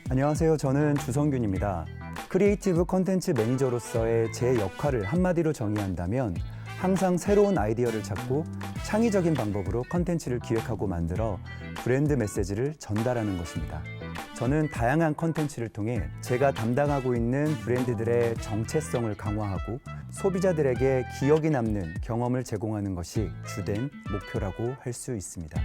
안녕하세요. 저는 주성균입니다. 크리에이티브 콘텐츠 매니저로서의 제 역할을 한마디로 정의한다면 항상 새로운 아이디어를 찾고 창의적인 방법으로 콘텐츠를 기획하고 만들어 브랜드 메시지를 전달하는 것입니다. 저는 다양한 콘텐츠를 통해 제가 담당하고 있는 브랜드들의 정체성을 강화하고 소비자들에게 기억이 남는 경험을 제공하는 것이 주된 목표라고 할 수 있습니다.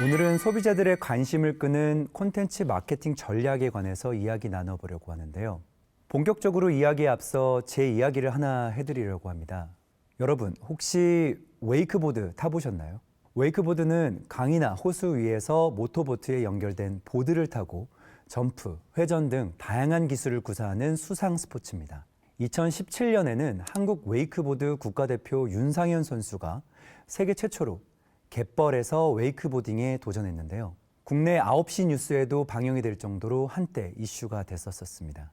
오늘은 소비자들의 관심을 끄는 콘텐츠 마케팅 전략에 관해서 이야기 나눠보려고 하는데요. 본격적으로 이야기에 앞서 제 이야기를 하나 해드리려고 합니다. 여러분, 혹시 웨이크보드 타보셨나요? 웨이크보드는 강이나 호수 위에서 모터보트에 연결된 보드를 타고 점프, 회전 등 다양한 기술을 구사하는 수상 스포츠입니다. 2017년에는 한국 웨이크보드 국가대표 윤상현 선수가 세계 최초로 갯벌에서 웨이크보딩에 도전했는데요. 국내 9시 뉴스에도 방영이 될 정도로 한때 이슈가 됐었습니다.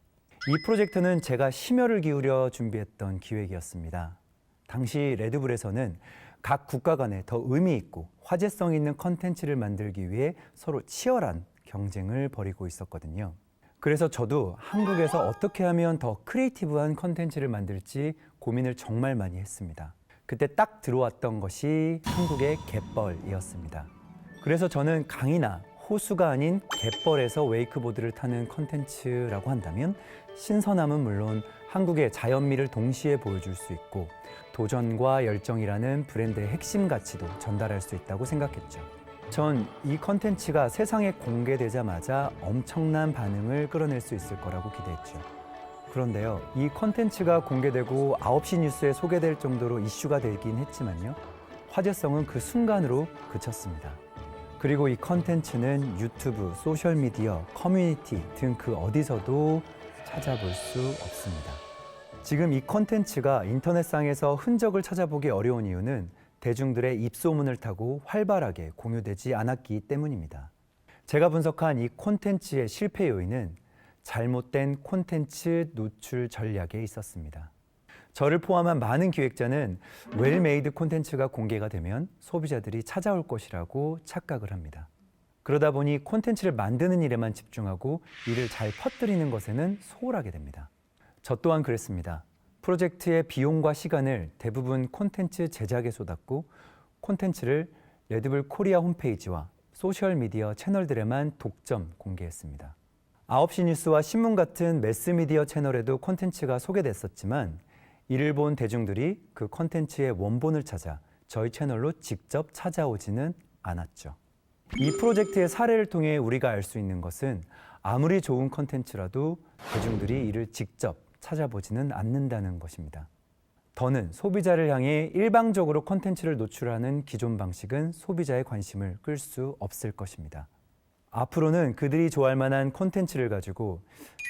이 프로젝트는 제가 심혈을 기울여 준비했던 기획이었습니다. 당시 레드불에서는 각 국가 간에 더 의미 있고 화제성 있는 컨텐츠를 만들기 위해 서로 치열한 경쟁을 벌이고 있었거든요. 그래서 저도 한국에서 어떻게 하면 더 크리에이티브한 컨텐츠를 만들지 고민을 정말 많이 했습니다. 그때 딱 들어왔던 것이 한국의 갯벌이었습니다. 그래서 저는 강이나 호수가 아닌 갯벌에서 웨이크보드를 타는 컨텐츠라고 한다면 신선함은 물론 한국의 자연미를 동시에 보여줄 수 있고 도전과 열정이라는 브랜드의 핵심 가치도 전달할 수 있다고 생각했죠. 전 이 컨텐츠가 세상에 공개되자마자 엄청난 반응을 끌어낼 수 있을 거라고 기대했죠. 그런데요, 이 콘텐츠가 공개되고 9시 뉴스에 소개될 정도로 이슈가 되긴 했지만요, 화제성은 그 순간으로 그쳤습니다. 그리고 이 콘텐츠는 유튜브, 소셜미디어, 커뮤니티 등 그 어디서도 찾아볼 수 없습니다. 지금 이 콘텐츠가 인터넷상에서 흔적을 찾아보기 어려운 이유는 대중들의 입소문을 타고 활발하게 공유되지 않았기 때문입니다. 제가 분석한 이 콘텐츠의 실패 요인은 잘못된 콘텐츠 노출 전략에 있었습니다. 저를 포함한 많은 기획자는 웰메이드 콘텐츠가 공개가 되면 소비자들이 찾아올 것이라고 착각을 합니다. 그러다 보니 콘텐츠를 만드는 일에만 집중하고 이를 잘 퍼뜨리는 것에는 소홀하게 됩니다. 저 또한 그랬습니다. 프로젝트의 비용과 시간을 대부분 콘텐츠 제작에 쏟았고 콘텐츠를 레드불 코리아 홈페이지와 소셜미디어 채널들에만 독점 공개했습니다. 9시 뉴스와 신문 같은 매스미디어 채널에도 콘텐츠가 소개됐었지만 이를 본 대중들이 그 콘텐츠의 원본을 찾아 저희 채널로 직접 찾아오지는 않았죠. 이 프로젝트의 사례를 통해 우리가 알 수 있는 것은 아무리 좋은 콘텐츠라도 대중들이 이를 직접 찾아보지는 않는다는 것입니다. 더는 소비자를 향해 일방적으로 콘텐츠를 노출하는 기존 방식은 소비자의 관심을 끌 수 없을 것입니다. 앞으로는 그들이 좋아할 만한 콘텐츠를 가지고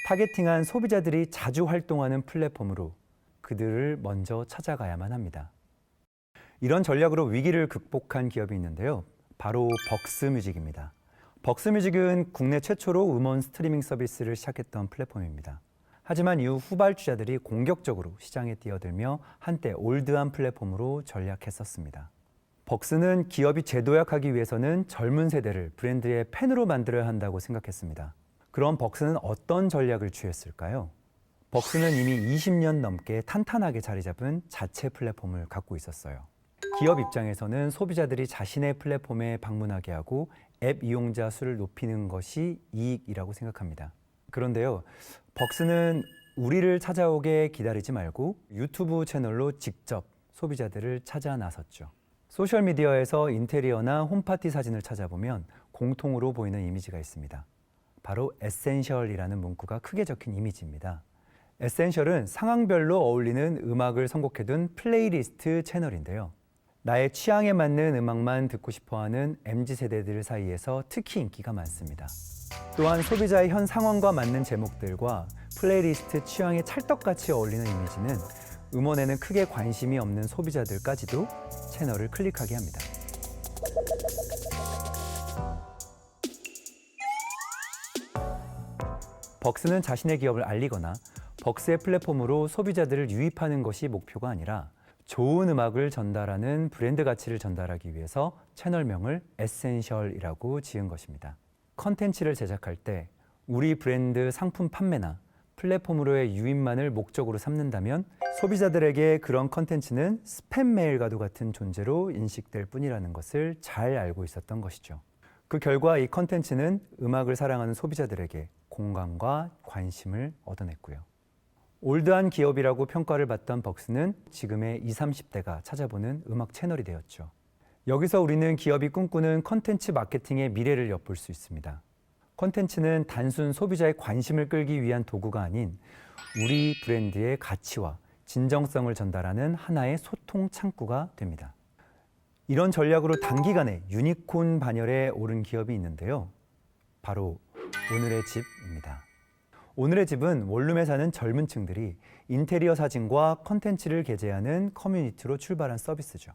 타겟팅한 소비자들이 자주 활동하는 플랫폼으로 그들을 먼저 찾아가야만 합니다. 이런 전략으로 위기를 극복한 기업이 있는데요. 바로 벅스뮤직입니다. 벅스뮤직은 국내 최초로 음원 스트리밍 서비스를 시작했던 플랫폼입니다. 하지만 이후 후발주자들이 공격적으로 시장에 뛰어들며 한때 올드한 플랫폼으로 전략했었습니다. 벅스는 기업이 재도약하기 위해서는 젊은 세대를 브랜드의 팬으로 만들어야 한다고 생각했습니다. 그럼 벅스는 어떤 전략을 취했을까요? 벅스는 이미 20년 넘게 탄탄하게 자리 잡은 자체 플랫폼을 갖고 있었어요. 기업 입장에서는 소비자들이 자신의 플랫폼에 방문하게 하고 앱 이용자 수를 높이는 것이 이익이라고 생각합니다. 그런데요, 벅스는 우리를 찾아오게 기다리지 말고 유튜브 채널로 직접 소비자들을 찾아 나섰죠. 소셜미디어에서 인테리어나 홈파티 사진을 찾아보면 공통으로 보이는 이미지가 있습니다. 바로 에센셜이라는 문구가 크게 적힌 이미지입니다. 에센셜은 상황별로 어울리는 음악을 선곡해둔 플레이리스트 채널인데요. 나의 취향에 맞는 음악만 듣고 싶어하는 MZ세대들 사이에서 특히 인기가 많습니다. 또한 소비자의 현 상황과 맞는 제목들과 플레이리스트 취향에 찰떡같이 어울리는 이미지는 음원에는 크게 관심이 없는 소비자들까지도 채널을 클릭하게 합니다. 벅스는 자신의 기업을 알리거나 벅스의 플랫폼으로 소비자들을 유입하는 것이 목표가 아니라 좋은 음악을 전달하는 브랜드 가치를 전달하기 위해서 채널명을 에센셜이라고 지은 것입니다. 컨텐츠를 제작할 때 우리 브랜드 상품 판매나 플랫폼으로의 유입만을 목적으로 삼는다면 소비자들에게 그런 컨텐츠는 스팸 메일과도 같은 존재로 인식될 뿐이라는 것을 잘 알고 있었던 것이죠. 그 결과 이 컨텐츠는 음악을 사랑하는 소비자들에게 공감과 관심을 얻어냈고요. 올드한 기업이라고 평가를 받던 벅스는 지금의 20, 30대가 찾아보는 음악 채널이 되었죠. 여기서 우리는 기업이 꿈꾸는 컨텐츠 마케팅의 미래를 엿볼 수 있습니다. 컨텐츠는 단순 소비자의 관심을 끌기 위한 도구가 아닌 우리 브랜드의 가치와 진정성을 전달하는 하나의 소통 창구가 됩니다. 이런 전략으로 단기간에 유니콘 반열에 오른 기업이 있는데요. 바로 오늘의 집입니다. 오늘의 집은 원룸에 사는 젊은 층들이 인테리어 사진과 컨텐츠를 게재하는 커뮤니티로 출발한 서비스죠.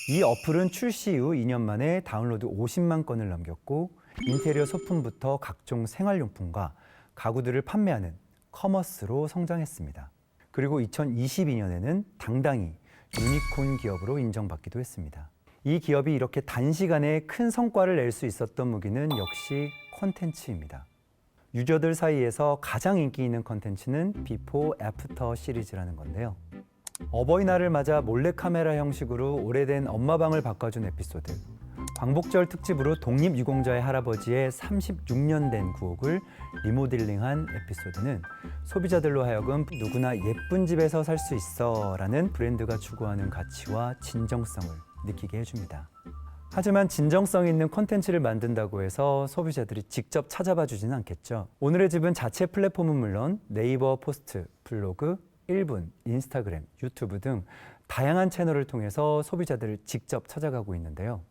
이 어플은 출시 이후 2년 만에 다운로드 50만 건을 넘겼고 인테리어 소품부터 각종 생활용품과 가구들을 판매하는 커머스로 성장했습니다. 그리고 2022년에는 당당히 유니콘 기업으로 인정받기도 했습니다. 이 기업이 이렇게 단시간에 큰 성과를 낼 수 있었던 무기는 역시 콘텐츠입니다. 유저들 사이에서 가장 인기 있는 콘텐츠는 비포 애프터 시리즈라는 건데요. 어버이날을 맞아 몰래카메라 형식으로 오래된 엄마방을 바꿔준 에피소드, 광복절 특집으로 독립유공자의 할아버지의 36년 된 구옥을 리모델링한 에피소드는 소비자들로 하여금 누구나 예쁜 집에서 살 수 있어 라는 브랜드가 추구하는 가치와 진정성을 느끼게 해줍니다. 하지만 진정성 있는 콘텐츠를 만든다고 해서 소비자들이 직접 찾아봐 주지는 않겠죠. 오늘의 집은 자체 플랫폼은 물론 네이버 포스트, 블로그, 1분, 인스타그램, 유튜브 등 다양한 채널을 통해서 소비자들을 직접 찾아가고 있는데요.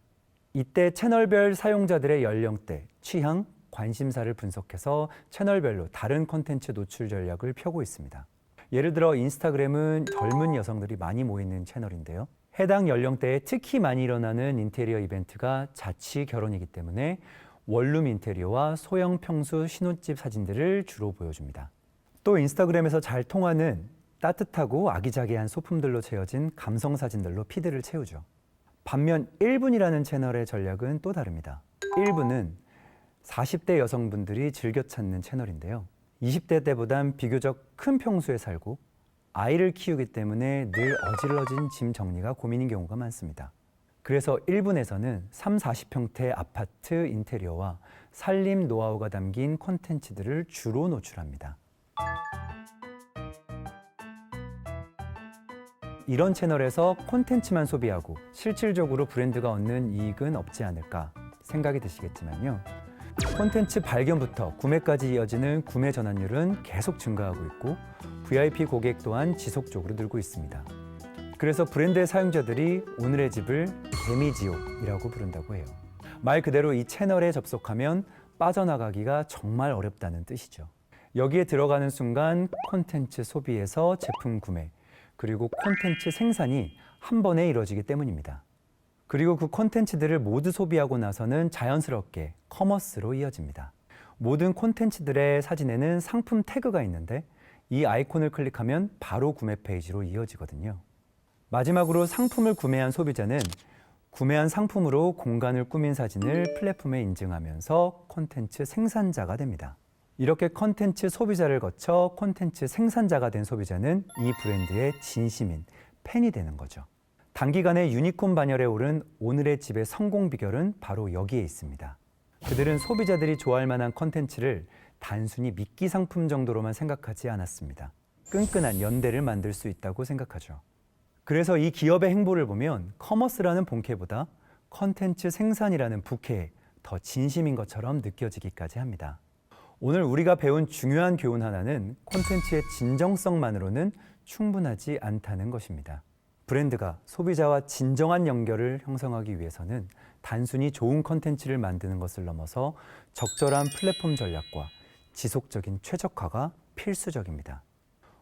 이때 채널별 사용자들의 연령대, 취향, 관심사를 분석해서 채널별로 다른 콘텐츠 노출 전략을 펴고 있습니다. 예를 들어 인스타그램은 젊은 여성들이 많이 모이는 채널인데요. 해당 연령대에 특히 많이 일어나는 인테리어 이벤트가 자취 결혼이기 때문에 원룸 인테리어와 소형 평수 신혼집 사진들을 주로 보여줍니다. 또 인스타그램에서 잘 통하는 따뜻하고 아기자기한 소품들로 채워진 감성 사진들로 피드를 채우죠. 반면 1분이라는 채널의 전략은 또 다릅니다. 1분은 40대 여성분들이 즐겨 찾는 채널인데요. 20대 때보단 비교적 큰 평수에 살고 아이를 키우기 때문에 늘 어질러진 짐 정리가 고민인 경우가 많습니다. 그래서 1분에서는 3, 40평대 아파트 인테리어와 살림 노하우가 담긴 콘텐츠들을 주로 노출합니다. 이런 채널에서 콘텐츠만 소비하고 실질적으로 브랜드가 얻는 이익은 없지 않을까 생각이 드시겠지만요. 콘텐츠 발견부터 구매까지 이어지는 구매 전환율은 계속 증가하고 있고 VIP 고객 또한 지속적으로 늘고 있습니다. 그래서 브랜드의 사용자들이 오늘의 집을 개미지옥이라고 부른다고 해요. 말 그대로 이 채널에 접속하면 빠져나가기가 정말 어렵다는 뜻이죠. 여기에 들어가는 순간 콘텐츠 소비에서 제품 구매, 그리고 콘텐츠 생산이 한 번에 이루어지기 때문입니다. 그리고 그 콘텐츠들을 모두 소비하고 나서는 자연스럽게 커머스로 이어집니다. 모든 콘텐츠들의 사진에는 상품 태그가 있는데 이 아이콘을 클릭하면 바로 구매 페이지로 이어지거든요. 마지막으로 상품을 구매한 소비자는 구매한 상품으로 공간을 꾸민 사진을 플랫폼에 인증하면서 콘텐츠 생산자가 됩니다. 이렇게 콘텐츠 소비자를 거쳐 콘텐츠 생산자가 된 소비자는 이 브랜드의 진심인 팬이 되는 거죠. 단기간에 유니콘 반열에 오른 오늘의 집의 성공 비결은 바로 여기에 있습니다. 그들은 소비자들이 좋아할 만한 콘텐츠를 단순히 미끼 상품 정도로만 생각하지 않았습니다. 끈끈한 연대를 만들 수 있다고 생각하죠. 그래서 이 기업의 행보를 보면 커머스라는 본캐보다 컨텐츠 생산이라는 부캐에 더 진심인 것처럼 느껴지기까지 합니다. 오늘 우리가 배운 중요한 교훈 하나는 콘텐츠의 진정성만으로는 충분하지 않다는 것입니다. 브랜드가 소비자와 진정한 연결을 형성하기 위해서는 단순히 좋은 콘텐츠를 만드는 것을 넘어서 적절한 플랫폼 전략과 지속적인 최적화가 필수적입니다.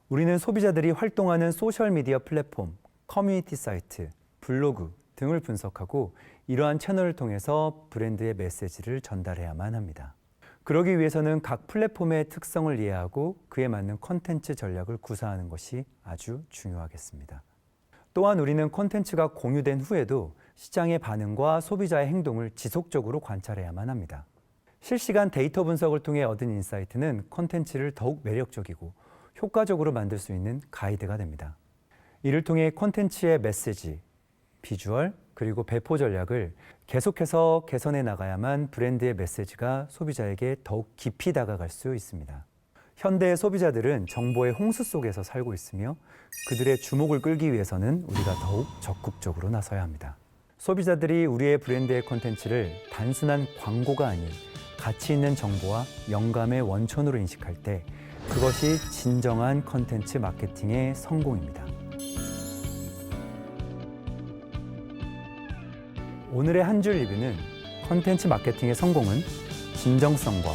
우리는 소비자들이 활동하는 소셜미디어 플랫폼, 커뮤니티 사이트, 블로그 등을 분석하고 이러한 채널을 통해서 브랜드의 메시지를 전달해야만 합니다. 그러기 위해서는 각 플랫폼의 특성을 이해하고 그에 맞는 콘텐츠 전략을 구사하는 것이 아주 중요하겠습니다. 또한 우리는 콘텐츠가 공유된 후에도 시장의 반응과 소비자의 행동을 지속적으로 관찰해야만 합니다. 실시간 데이터 분석을 통해 얻은 인사이트는 콘텐츠를 더욱 매력적이고 효과적으로 만들 수 있는 가이드가 됩니다. 이를 통해 콘텐츠의 메시지, 비주얼, 그리고 배포 전략을 계속해서 개선해 나가야만 브랜드의 메시지가 소비자에게 더욱 깊이 다가갈 수 있습니다. 현대의 소비자들은 정보의 홍수 속에서 살고 있으며 그들의 주목을 끌기 위해서는 우리가 더욱 적극적으로 나서야 합니다. 소비자들이 우리의 브랜드의 콘텐츠를 단순한 광고가 아닌 가치 있는 정보와 영감의 원천으로 인식할 때 그것이 진정한 콘텐츠 마케팅의 성공입니다. 오늘의 한 줄 리뷰는 콘텐츠 마케팅의 성공은 진정성과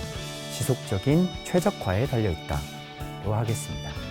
지속적인 최적화에 달려있다고 하겠습니다.